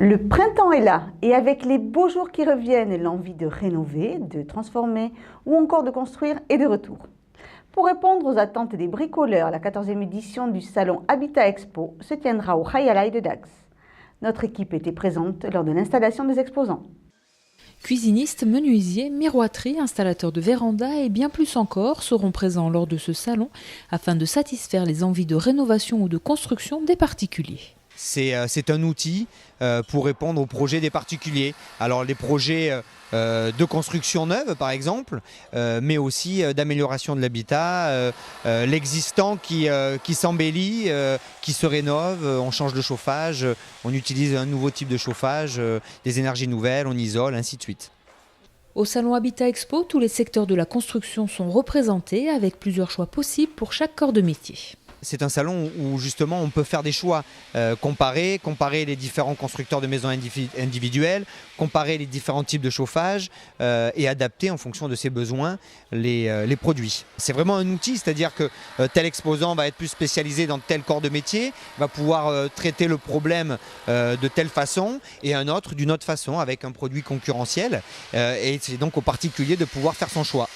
Le printemps est là et avec les beaux jours qui reviennent, l'envie de rénover, de transformer ou encore de construire est de retour. Pour répondre aux attentes des bricoleurs, la 14e édition du salon Habitat Expo se tiendra au Hayalai de Dax. Notre équipe était présente lors de l'installation des exposants. Cuisinistes, menuisiers, miroiteries, installateurs de vérandas et bien plus encore seront présents lors de ce salon afin de satisfaire les envies de rénovation ou de construction des particuliers. C'est un outil pour répondre aux projets des particuliers. Alors les projets de construction neuve par exemple, mais aussi d'amélioration de l'habitat, l'existant qui s'embellit, qui se rénove, on change de chauffage, on utilise un nouveau type de chauffage, des énergies nouvelles, on isole, ainsi de suite. Au salon Habitat Expo, tous les secteurs de la construction sont représentés avec plusieurs choix possibles pour chaque corps de métier. C'est un salon où justement on peut faire des choix, comparer les différents constructeurs de maisons individuelles, comparer les différents types de chauffage et adapter en fonction de ses besoins les produits. C'est vraiment un outil, c'est-à-dire que tel exposant va être plus spécialisé dans tel corps de métier, va pouvoir traiter le problème de telle façon et un autre d'une autre façon avec un produit concurrentiel et c'est donc au particulier de pouvoir faire son choix.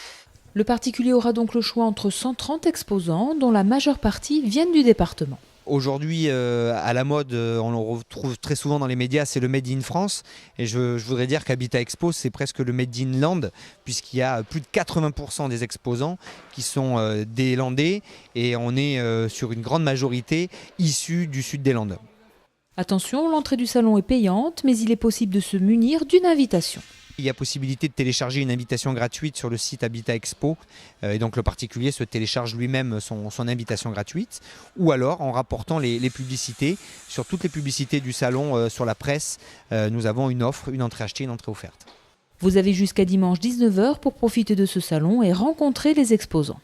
Le particulier aura donc le choix entre 130 exposants, dont la majeure partie viennent du département. Aujourd'hui, à la mode, on le retrouve très souvent dans les médias, c'est le Made in France. Et je voudrais dire qu'Habitat Expo, c'est presque le Made in Land, puisqu'il y a plus de 80% des exposants qui sont des Landais. Et on est sur une grande majorité issue du sud des Landes. Attention, l'entrée du salon est payante, mais il est possible de se munir d'une invitation. Il y a possibilité de télécharger une invitation gratuite sur le site Habitat Expo et donc le particulier se télécharge lui-même son invitation gratuite ou alors en rapportant les publicités. Sur toutes les publicités du salon, sur la presse, nous avons une offre, une entrée achetée, une entrée offerte. Vous avez jusqu'à dimanche 19h pour profiter de ce salon et rencontrer les exposants.